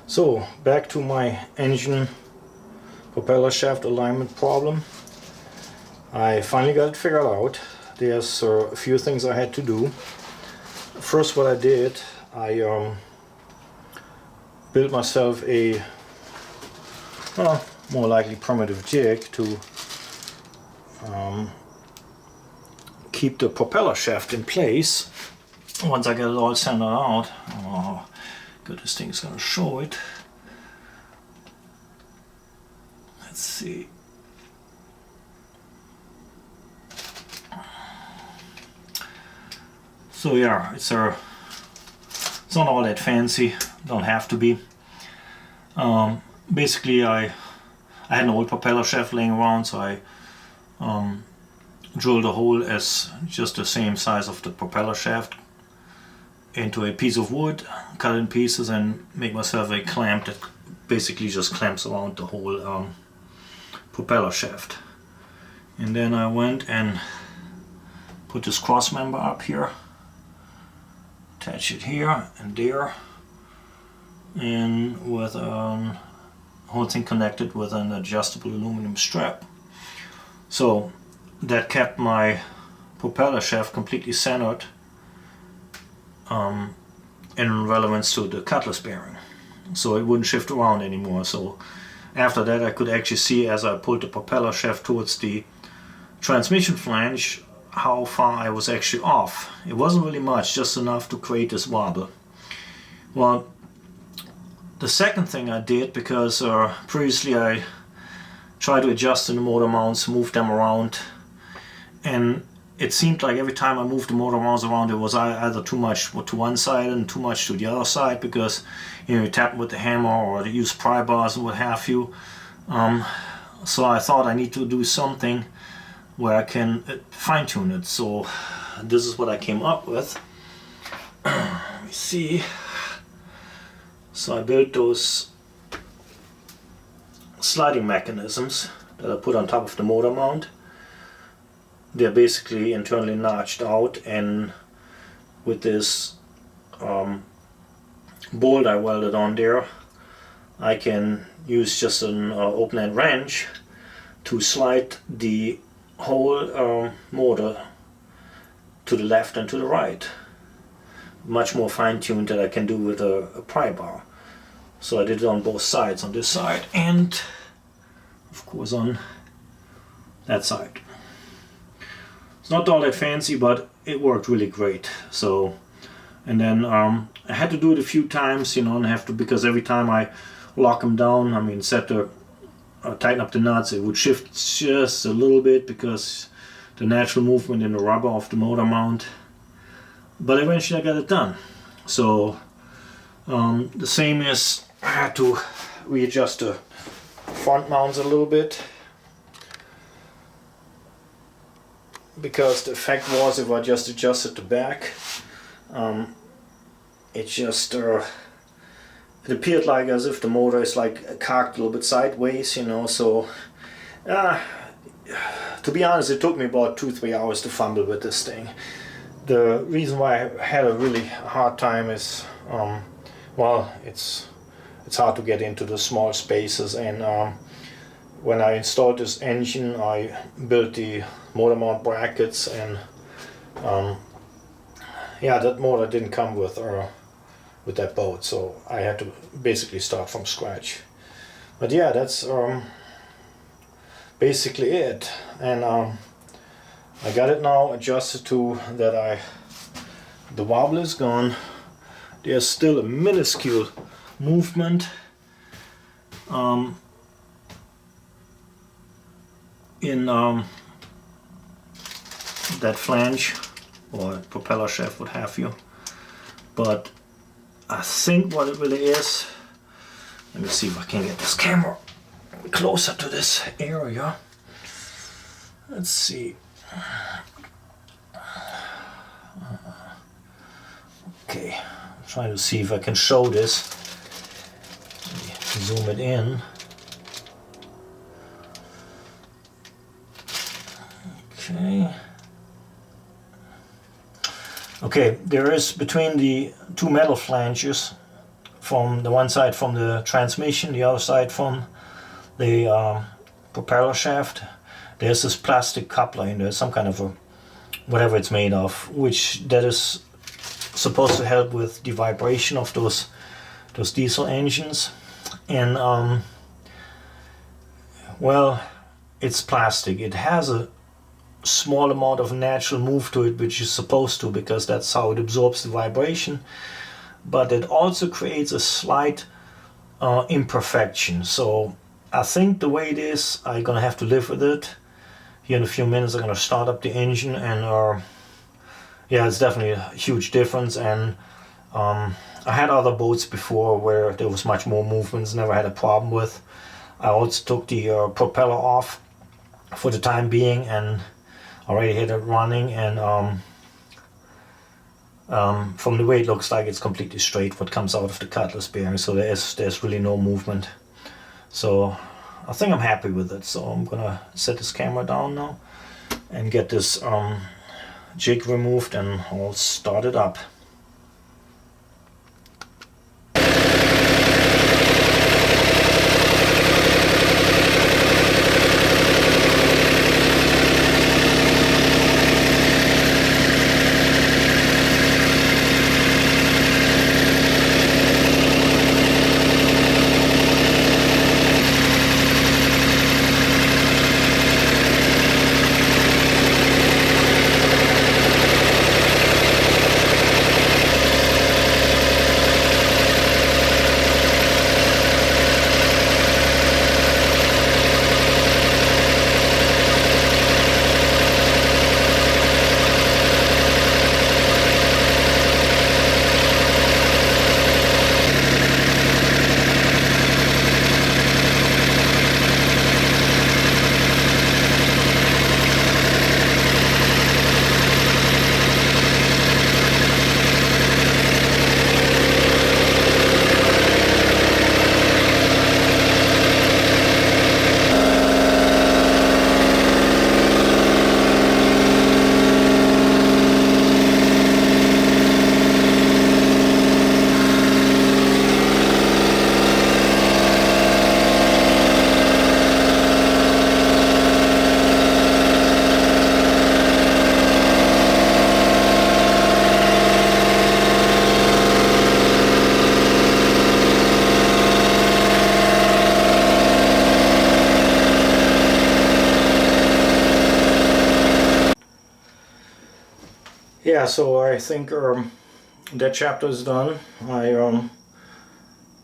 So back to my engine propeller shaft alignment problem. I finally got it figured out. There's a few things I had to do. First, what I did, I built myself a more likely primitive jig to keep the propeller shaft in place. Once I get it all centered out, oh, good, this thing's gonna show it. Let's see. So yeah, it's not all that fancy. Don't have to be. Basically, I had an old propeller shaft laying around, so I drilled a hole as just the same size of the propeller shaft into a piece of wood, cut it in pieces, and make myself a clamp that basically just clamps around the whole propeller shaft. And then I went and put this cross member up here, attach it here and there, and with a whole thing connected with an adjustable aluminum strap. So that kept my propeller shaft completely centered in relevance to the cutlass bearing, so it wouldn't shift around anymore. So after that, I could actually see, as I pulled the propeller shaft towards the transmission flange, how far I was actually off. It wasn't really much, just enough to create this wobble. Well, the second thing I did, because previously I tried to adjust the motor mounts, move them around, and it seemed like every time I moved the motor mounts around, it was either too much to one side and too much to the other side, because you tap with the hammer or you use pry bars and what have you. So I thought I need to do something where I can fine-tune it. So this is what I came up with. Let me see. So I built those sliding mechanisms that I put on top of the motor mount. They're basically internally notched out, and with this bolt I welded on there, I can use just an open-end wrench to slide the whole motor to the left and to the right. Much more fine-tuned than I can do with a pry bar. So I did it on both sides, on this side and of course on that side. It's not all that fancy, but it worked really great. So, and then I had to do it a few times, and have to, because every time I lock them down, I mean tighten up the nuts, it would shift just a little bit because the natural movement in the rubber of the motor mount. But eventually I got it done. So the same is, I had to readjust the front mounts a little bit, because the effect was, if I just adjusted the back, it just it appeared like as if the motor is like cocked a little bit sideways, so to be honest, it took me about 2-3 hours to fumble with this thing. The reason why I had a really hard time is, well, it's hard to get into the small spaces, and when I installed this engine, I built the motor mount brackets, and yeah, that motor didn't come with that boat, so I had to basically start from scratch. But yeah, that's basically it, and I got it now adjusted to that. The wobble is gone. There's still a minuscule movement in that flange or propeller shaft, what have you, but I think what it really is, let me see if I can get this camera closer to this area. Let's see. Okay, I'm trying to see if I can show this. Zoom it in. Okay. Okay, there is between the two metal flanges from the one side from the transmission, the other side from the propeller shaft. There's this plastic coupler in there, some kind of a, whatever it's made of, which that is supposed to help with the vibration of those diesel engines. And well, it's plastic. It has a small amount of natural move to it, which is supposed to, because that's how it absorbs the vibration, but it also creates a slight imperfection. So I think the way it is, I'm gonna have to live with it. Here in a few minutes I'm gonna start up the engine, and yeah, it's definitely a huge difference. And I had other boats before where there was much more movements, never had a problem with. I also took the propeller off for the time being and already had it running, and from the way it looks like, it's completely straight what comes out of the cutlass bearing, so there's really no movement. So I think I'm happy with it. So I'm gonna set this camera down now and get this jig removed, and I'll start it up. Yeah, so I think that chapter is done. I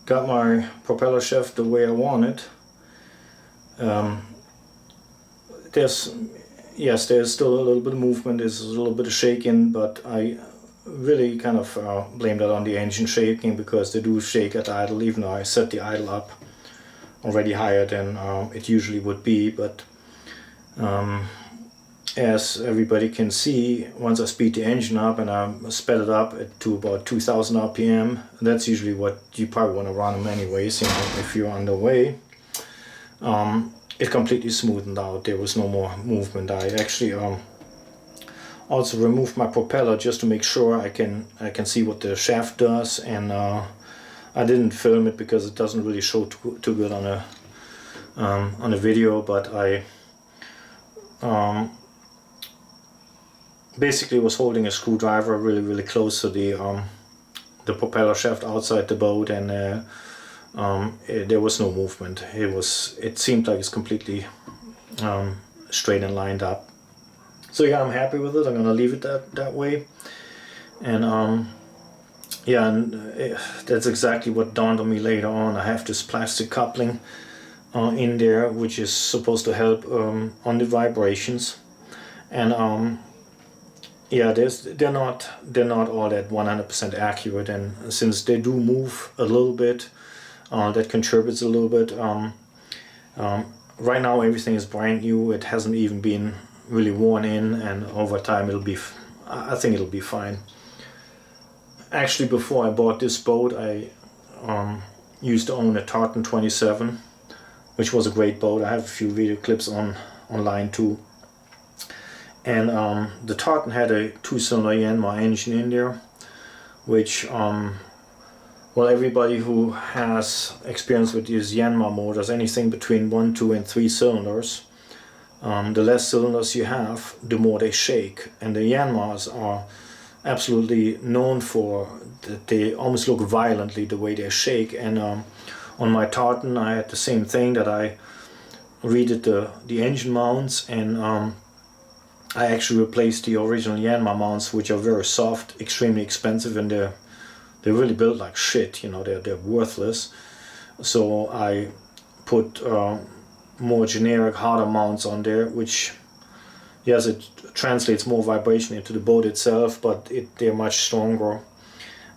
got my propeller shaft the way I want it. There's still a little bit of movement, there's a little bit of shaking, but I really kind of blame that on the engine shaking, because they do shake at idle, even though I set the idle up already higher than it usually would be. But as everybody can see, once I speed the engine up and I sped it up to about 2000 RPM, that's usually what you probably want to run them anyways, you know, if you're underway. It completely smoothened out. There was no more movement. I actually also removed my propeller just to make sure I can see what the shaft does, and I didn't film it because it doesn't really show too good on a video, but I basically was holding a screwdriver really close to the propeller shaft outside the boat, and there was no movement. It seemed like it's completely straight and lined up. So yeah, I'm happy with it. I'm gonna leave it that way. And yeah, and that's exactly what dawned on me later on. I have this plastic coupling in there, which is supposed to help on the vibrations. And yeah, they're not all that 100% accurate, and since they do move a little bit, that contributes a little bit. Right now everything is brand new. It hasn't even been really worn in, and over time I think it'll be fine. Actually, before I bought this boat, I used to own a Tartan 27, which was a great boat. I have a few video clips online too. And the Tartan had a 2-cylinder Yanmar engine in there, which well, everybody who has experience with these Yanmar motors, anything between 1, 2 and 3 cylinders, the less cylinders you have, the more they shake. And the Yanmars are absolutely known for that they almost look violently the way they shake. And on my tartan I had the same thing, that I redid the engine mounts, and I actually replaced the original Yanmar mounts, which are very soft, extremely expensive, and they're really built like shit, you know, they're worthless. So I put more generic, harder mounts on there, which, yes, it translates more vibration into the boat itself, but they're much stronger.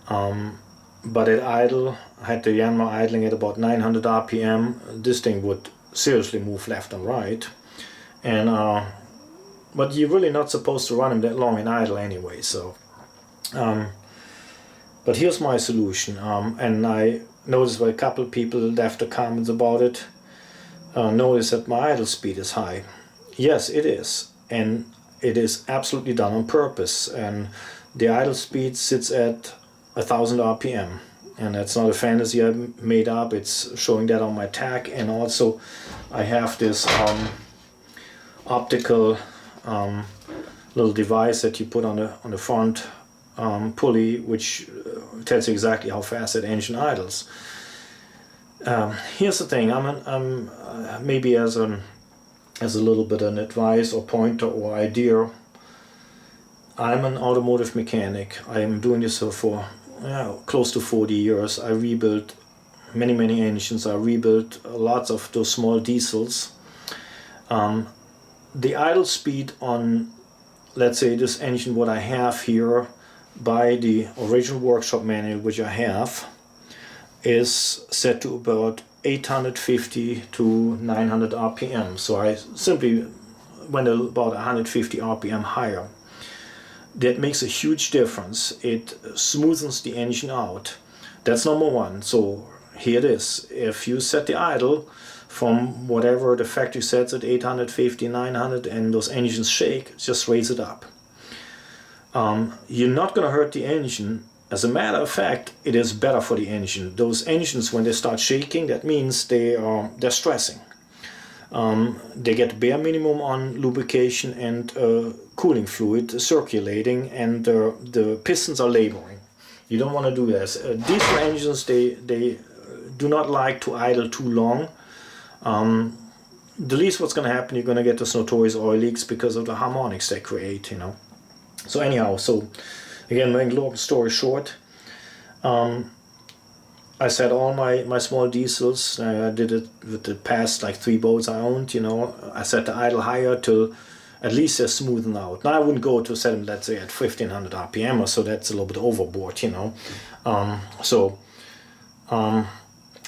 But at idle, I had the Yanmar idling at about 900 RPM. This thing would seriously move left and right, and but you're really not supposed to run them that long in idle anyway. So, but here's my solution, and I noticed that a couple of people left the comments about it. Notice that my idle speed is high. Yes, it is, and it is absolutely done on purpose. And the idle speed sits at 1000 RPM, and that's not a fantasy I made up. It's showing that on my tach, and also I have this optical little device that you put on the front pulley, which tells you exactly how fast that engine idles. Here's the thing. I'm maybe as a little bit an advice or pointer or idea. I'm an automotive mechanic. I am doing this for close to 40 years. I rebuilt many engines. I rebuilt lots of those small diesels. The idle speed on, let's say, this engine, what I have here by the original workshop manual, which I have, is set to about 850 to 900 RPM. So I simply went about 150 RPM higher. That makes a huge difference. It smoothens the engine out. That's number one. So here it is. If you set the idle from whatever the factory sets at 850, 900, and those engines shake, just raise it up. You're not going to hurt the engine. As a matter of fact, it is better for the engine. Those engines, when they start shaking, that means they're stressing. They get bare minimum on lubrication and cooling fluid circulating, and the pistons are laboring. You don't want to do this. Diesel engines, they do not like to idle too long. The least what's going to happen, you're going to get those notorious oil leaks because of the harmonics they create, you know. So anyhow, again, making long story short, I set all my small diesels. I did it with the past like 3 boats I owned, you know. I set the idle higher till at least they're smoothened out. Now I wouldn't go to set them, let's say, at 1500 RPM or so. That's a little bit overboard, you know.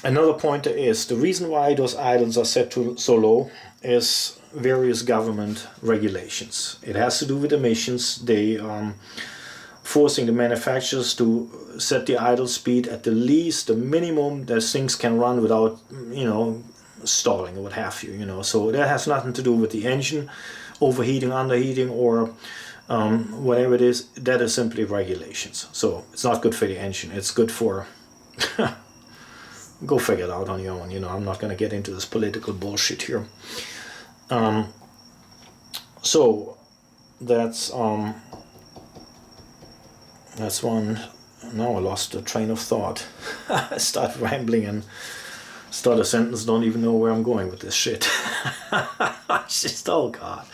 Another pointer is the reason why those idles are set to so low is various government regulations. It has to do with emissions. They forcing the manufacturers to set the idle speed at the least, the minimum that things can run without, you know, stalling or what have you, you know. So that has nothing to do with the engine overheating, underheating, or whatever it is. That is simply regulations. So it's not good for the engine. It's good for go figure it out on your own, you know. I'm not going to get into this political bullshit here. So that's one. Now I lost the train of thought. I start rambling and start a sentence, don't even know where I'm going with this shit. Just, oh god.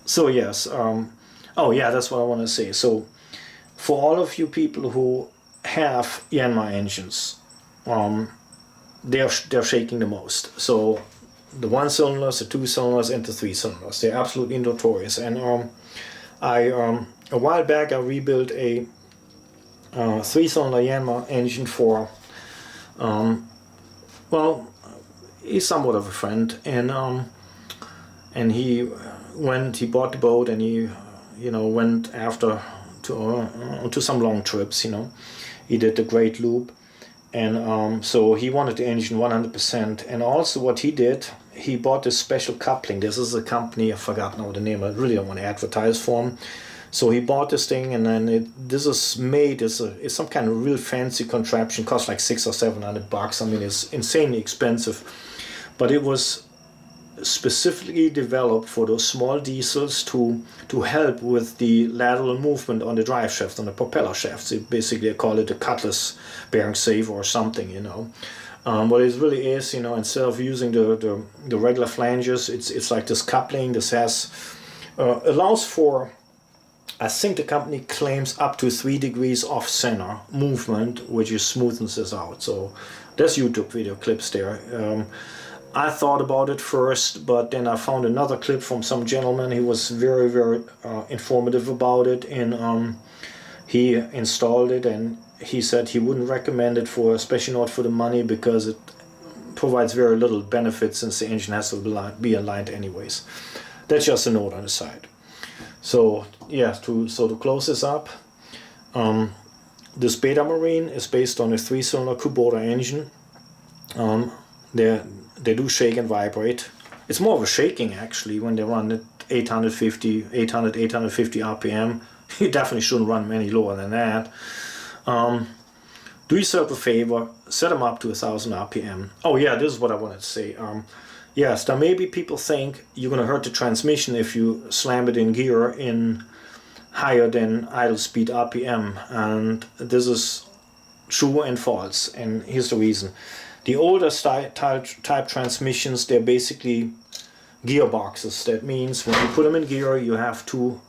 So yes, oh yeah, that's what I want to say. So for all of you people who have Yanmar engines, they're shaking the most. So the 1 cylinders, the 2 cylinders, and the 3 cylinders, they're absolutely notorious. And a while back I rebuilt a 3-cylinder Yanmar engine for, well, he's somewhat of a friend, and he bought the boat, and he, you know, went after to some long trips, you know. He did the Great Loop, and so he wanted the engine 100%. And also what he did, he bought this special coupling. This is a company, I forgot now the name, I really don't want to advertise for him. So he bought this thing, and then this is made as it's some kind of real fancy contraption. Cost like $600 or $700. I mean, it's insanely expensive, but it was specifically developed for those small diesels to help with the lateral movement on the drive shaft, on the propeller shafts. It basically, I call it a cutlass bearing saver or something, you know. But it really is, you know, instead of using the regular flanges, it's like this coupling. This has allows for, I think the company claims, up to 3 degrees off center movement, which just smoothens this out. So there's YouTube video clips there. I thought about it first, but then I found another clip from some gentleman. He was very, very informative about it, and he installed it, and he said he wouldn't recommend it for, especially not for the money, because it provides very little benefit since the engine has to be aligned anyways. That's just a note on the side. So yeah, to close this up, this Beta Marine is based on a 3-cylinder Kubota engine. They do shake and vibrate. It's more of a shaking actually when they run at 850 RPM. You definitely shouldn't run them any lower than that. Do yourself a favor, set them up to 1000 RPM. Oh yeah, this is what I wanted to say. Yes, there may be people think you're going to hurt the transmission if you slam it in gear in higher than idle speed RPM, and this is true and false, and here's the reason. The older type transmissions, they're basically gearboxes. That means when you put them in gear, you have two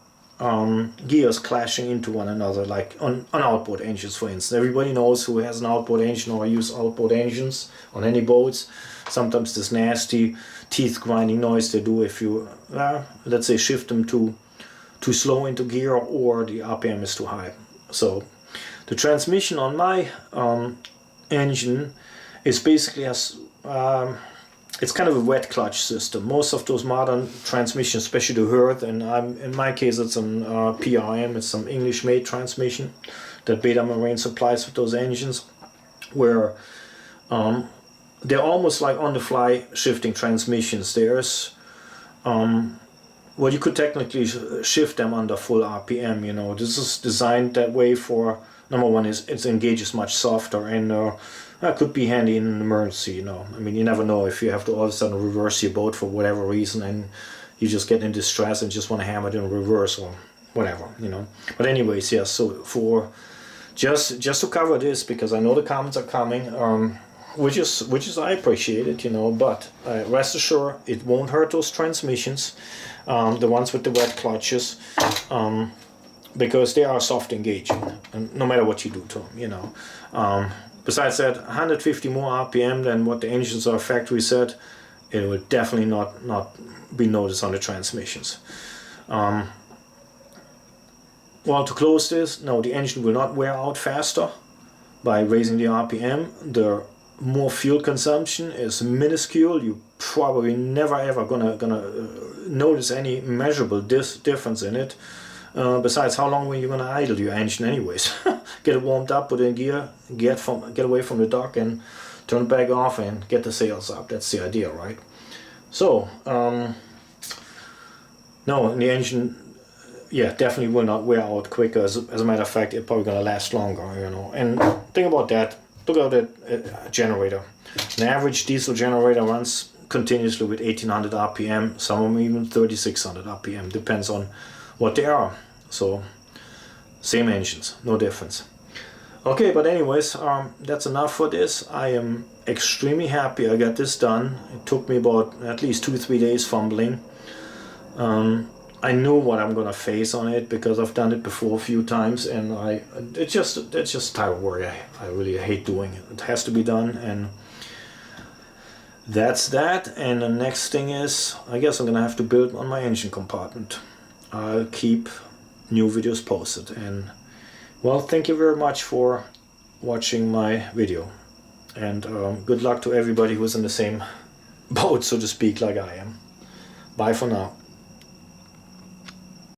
gears clashing into one another, like on outboard engines, for instance. Everybody knows who has an outboard engine or use outboard engines on any boats. Sometimes this nasty teeth grinding noise they do if you, let's say, shift them too slow into gear, or the RPM is too high. So the transmission on my engine is basically it's kind of a wet clutch system. Most of those modern transmissions, especially the Hertz, and in my case it's an PRM, it's some English-made transmission that Beta Marine supplies with those engines, where they're almost like on-the-fly shifting transmissions. There's well, you could technically shift them under full RPM. You know, this is designed that way for, number one, is it engages much softer, and that could be handy in an emergency. You know, I mean, you never know if you have to all of a sudden reverse your boat for whatever reason, and you just get in distress and just want to hammer it in reverse or whatever. You know, but anyways, yes. So for just to cover this, because I know the comments are coming, which is I appreciate it, you know, but rest assured it won't hurt those transmissions, the ones with the wet clutches, because they are soft engaging, and no matter what you do to them, you know. Besides that, 150 more RPM than what the engines are factory set, it will definitely not be noticed on the transmissions. Well, to close this, no, the engine will not wear out faster by raising the RPM. The more fuel consumption is minuscule. You probably never ever gonna notice any measurable difference in it. Besides, how long were you gonna idle your engine anyways? Get it warmed up, put it in gear, get away from the dock, and turn it back off and get the sails up. That's the idea, right? So no, the engine, yeah, definitely will not wear out quicker. As a matter of fact, it's probably gonna last longer, you know. And think about that. Look at that generator. An average diesel generator runs continuously with 1800 RPM, some of them even 3600 RPM, depends on what they are. So same engines, no difference. Okay, but anyways, that's enough for this. I am extremely happy I got this done. It took me about at least 2-3 days fumbling. I knew what I'm gonna face on it because I've done it before a few times, and it's just type of work I really hate doing. It has to be done, and that's that. And the next thing is, I guess I'm gonna have to build on my engine compartment. I'll keep new videos posted, and well, thank you very much for watching my video, and good luck to everybody who's in the same boat, so to speak, like I am. Bye for now.